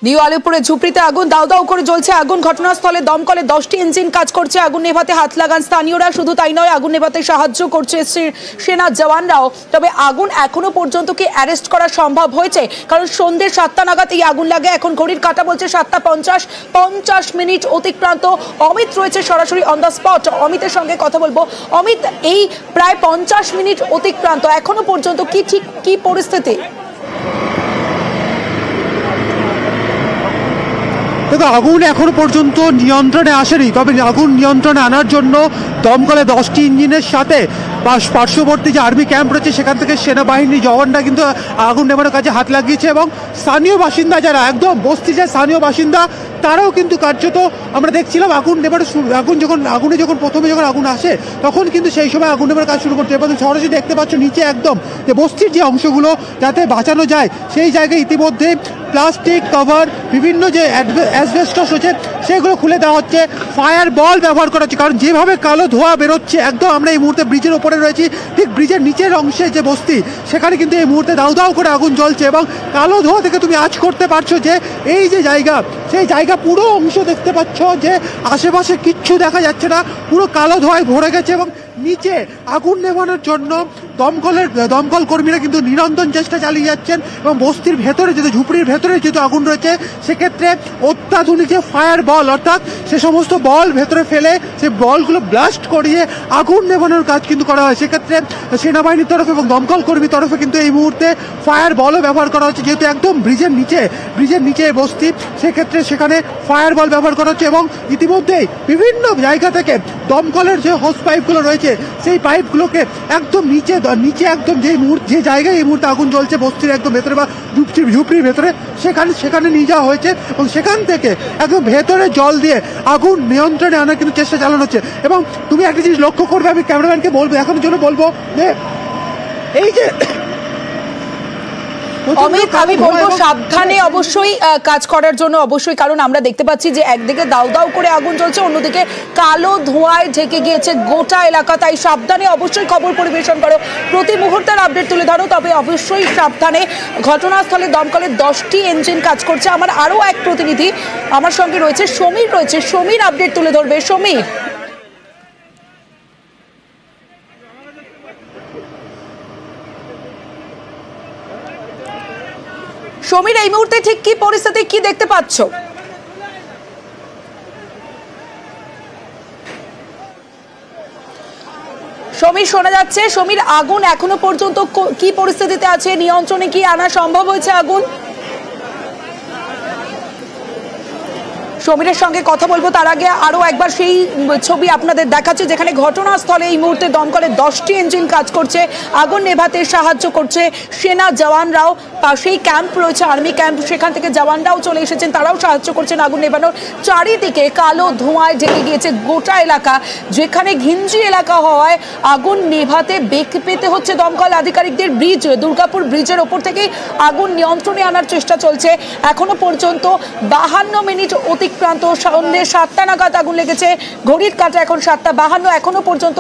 New আলিপুরে ঝুপড়িতে আগুন, দাউ দাউ করে জ্বলছে আগুন। ঘটনাস্থলে দমকলে 10টি ইঞ্জিন কাজ করছে। আগুন নেভাতে হাত লাগান স্থানীয়রা। শুধু তাই নয়, আগুন নেভাতে সাহায্য করছে সেনা জওয়ানরাও। তবে আগুন এখনো পর্যন্ত কি অ্যারেস্ট করা সম্ভব হয়েছে? কারণ সন্ধ্যে 7টা নাগাদ এই আগুন লাগে। এখন ঘড়ির কাঁটা বলছে 7টা 50 মিনিট অতিক্রান্ত। অমিত রয়েছে সরাসরি অন দ্য স্পট। অমিতের সঙ্গে কথা বলবো। অমিত, এই প্রায় 50 মিনিট অতিক্রান্ত, এখনো পর্যন্ত কি পরিস্থিতি? দেখো, আগুন এখনো পর্যন্ত নিয়ন্ত্রণে আসেনি। তবে আগুন নিয়ন্ত্রণে আনার জন্য দমকলে 10টি ইঞ্জিনের সাথে পার্শ্ববর্তী যে আর্মি ক্যাম্প রয়েছে সেখান থেকে সেনাবাহিনী জওয়ানরা কিন্তু আগুন নেভানোর কাজে হাত লাগিয়েছে। এবং স্থানীয় বাসিন্দা যারা একদম বস্তি যে স্থানীয় বাসিন্দা তারাও কিন্তু কার্যত আমরা দেখছিলাম আগুনে যখন প্রথমে আগুন আসে তখন কিন্তু সেই সময় আগুন নেভার কাজ শুরু করছে। এবং সরাসরি দেখতে পাচ্ছ নিচে একদম যে বস্তির যে অংশগুলো যাতে বাঁচানো যায় সেই জায়গায় ইতিমধ্যে প্লাস্টিক কভার, বিভিন্ন যে অ্যাসবেস্টস রয়েছে সেগুলো খুলে দেওয়া হচ্ছে। ফায়ার বল ব্যবহার করা হচ্ছে, কারণ যেভাবে কালো ধোঁয়া বেরোচ্ছে, একদম আমরা এই মুহূর্তে ব্রিজের ওপরে রয়েছি, ঠিক ব্রিজের নিচের অংশে যে বস্তি সেখানে কিন্তু এই মুহূর্তে দাউ দাউ করে আগুন জ্বলছে। এবং কালো ধোঁয়া থেকে তুমি আঁচ করতে পারছো যে এই যে জায়গা, সেই জায়গা পুরো অংশ দেখতে পাচ্ছ যে আশেপাশে কিচ্ছু দেখা যাচ্ছে না, পুরো কালো ধোঁয়ায় ভরে গেছে। এবং নিচে আগুন নেভানোর জন্য দমকল কর্মীরা কিন্তু নিরন্তর চেষ্টা চালিয়ে যাচ্ছেন। এবং বস্তির ভেতরে যেহেতু ঝুপড়ির ভেতরে যেহেতু আগুন রয়েছে সেক্ষেত্রে অত্যাধুনিক যে ফায়ার বল, অর্থাৎ সে সমস্ত বল ভেতরে ফেলে সেই বলগুলো ব্লাস্ট করিয়ে আগুন নেভানোর কাজ কিন্তু করা হয়। সেক্ষেত্রে সেনাবাহিনীর তরফে এবং দমকল কর্মীর তরফে কিন্তু এই মুহূর্তে ফায়ার বলও ব্যবহার করা হচ্ছে, যেহেতু একদম ব্রিজের নিচে বস্তি, সেক্ষেত্রে সেখানে ফায়ার বল ব্যবহার করা হচ্ছে। এবং ইতিমধ্যেই বিভিন্ন জায়গা থেকে দমকলের যে হোস পাইপগুলো রয়েছে সেই পাইপগুলোকে একদম নিচে একদম যে জায়গায় এই মুহূর্তে আগুন জ্বলছে বস্তির একদম ভেতরে বা ঝুপড়ির ভেতরে সেখানে নিয়ে যাওয়া হয়েছে। এবং সেখান থেকে একদম ভেতরে জল দিয়ে আগুন নিয়ন্ত্রণে আনার কিন্তু চেষ্টা চালানো হচ্ছে। এবং তুমি একটা জিনিস লক্ষ্য করবে, আমি ক্যামেরাম্যানকে বলবো এখনের জন্য বলবো যে এই যে অমিত, আমি বলবো সাবধানে অবশ্যই কাজ করার জন্য, অবশ্যই, কারণ আমরা দেখতে পাচ্ছি যে একদিকে দাউ দাউ করে আগুন জ্বলছে, অন্যদিকে কালো ধোঁয়ায় ঢেকে গিয়েছে গোটা এলাকা। তাই সাবধানে অবশ্যই খবর পরিবেশন করো, প্রতি মুহূর্তের আপডেট তুলে ধরো, তবে অবশ্যই সাবধানে। ঘটনাস্থলে দমকলের 10টি ইঞ্জিন কাজ করছে। আমার আরো এক প্রতিনিধি আমার সঙ্গে রয়েছে, সমীর আপডেট তুলে ধরবে। সমীর, এই মুহূর্তে ঠিক কি পরিস্থিতি, কি দেখতে পাচ্ছ? সমীর, শোনা যাচ্ছে? সমীর, আগুন এখনো পর্যন্ত কি পরিস্থিতিতে আছে? নিয়ন্ত্রণে কি আনা সম্ভব হয়েছে আগুন? সমীরের সঙ্গে কথা বলবো, তার আগে আরো একবার সেই ছবি আপনাদের দেখাচ্ছে যেখানে ঘটনাস্থলে এই মুহূর্তে দমকলের 10টি ইঞ্জিন কাজ করছে। আগুন নেভাতে সাহায্য করছে সেনা জওয়ানরাও। পাশেই ক্যাম্প রয়েছে, আর্মি ক্যাম্প, সেখান থেকে জওয়ানরাও চলে এসেছেন, তারাও সাহায্য করছেন আগুন নেভানোর। চারিদিকে কালো ধোঁয়ায় ঢেকে গিয়েছে গোটা এলাকা, যেখানে ঘিঞ্জি এলাকা হওয়ায় আগুন নেভাতে বেগ পেতে হচ্ছে দমকল আধিকারিকদের। দুর্গাপুর ব্রিজের ওপর থেকে আগুন নিয়ন্ত্রণে আনার চেষ্টা চলছে। এখনো পর্যন্ত 52 মিনিট অতিক্রান্ত। সন্ধ্যে 7টা নাগাদ আগুন লেগেছে, ঘড়ির কাঁটা এখন 7টা 52। এখনো পর্যন্ত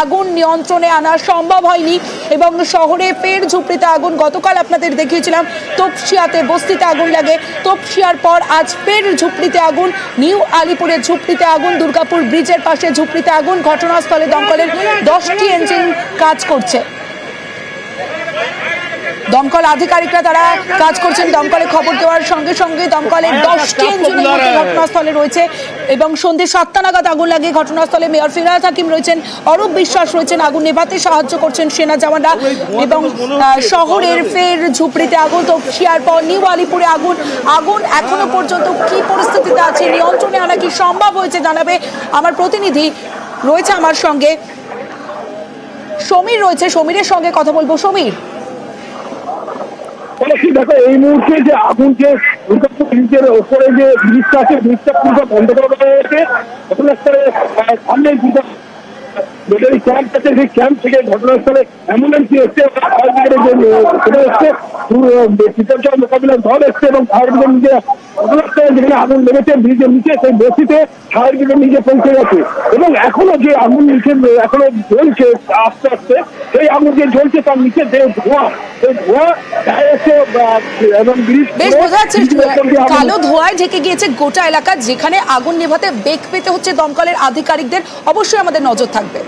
আগুন নিয়ন্ত্রণে আনা সম্ভব হয়নি। এবং শহরে ফের ঝুপড়িতে আগুন। গতকাল আপনাদের দেখিয়েছিলাম তপসিয়াতে বস্তিতে আগুন লাগে, তপসিয়ার পর আজ ফের ঝুপড়িতে আগুন। নিউ আলিপুরে ঝুপড়িতে আগুন, দুর্গাপুর ব্রিজের পাশে ঝুপড়িতে আগুন। ঘটনাস্থলে দমকলের 10টি ইঞ্জিন কাজ করছে। দমকল আধিকারিকরা তারা কাজ করছেন। দমকলে খবর দেওয়ার সঙ্গে সঙ্গে দমকলের 10টি ইঞ্জিন ঘটনাস্থলে রয়েছে। এবং সন্ধ্যে 7টা নাগাদ আগুন লাগে ঘটনাস্থলে। মেয়র ফিরহাদ হাকিম রয়েছেন, অরূপ বিশ্বাস রয়েছেন, আগুন নেভাতে সাহায্য করছেন সেনা জওয়ানরা। এবং শহরের ফের ঝুপড়িতে আগুন, তপসিয়ার পর নিউ আলিপুরে আগুন এখনো পর্যন্ত কি পরিস্থিতিতে আছে, নিয়ন্ত্রণে আনা কি সম্ভব হয়েছে জানাবে আমার প্রতিনিধি রয়েছে আমার সঙ্গে। সমীর রয়েছে, সমীরের সঙ্গে কথা বলবো। সমীর, দেখো, এই মুহূর্তে যে আগুন যে দুর্গাপুর ব্রিজের ওপরে যে ব্রিজটা আছে, ব্রিজটা পুরো বন্ধ করে দেওয়া হয়েছে। ঘটনাস্থলে সামনে ক্যাম্প আছে, সেই ক্যাম্প থেকে ঘটনাস্থলে অ্যাম্বুলেন্স এসছে, বিপর্যয় মোকাবিলার দল এসছে এবং ফায়ার ব্রিগেড নিজে ঘটনাস্থলে যেখানে আগুন লেগেছে ব্রিজের নিচে সেই বস্তিতে ফায়ার ব্রিগেড নিজে পৌঁছে গেছে। এবং এখনো যে আগুন নিচে এখনো জ্বলছে আস্তে আস্তে, সেই আগুন যে জ্বলছে তার নিচে যে ধোঁয়া এই ধোঁয়া গায়ে এসে এবং ব্রিজ বেশ বোঝা যাচ্ছে কালো ধোঁয়ায় ঢেকে গিয়েছে গোটা এলাকা, যেখানে আগুন নেভাতে বেগ পেতে হচ্ছে দমকলের আধিকারিকদের। অবশ্যই আমাদের নজর থাকবে।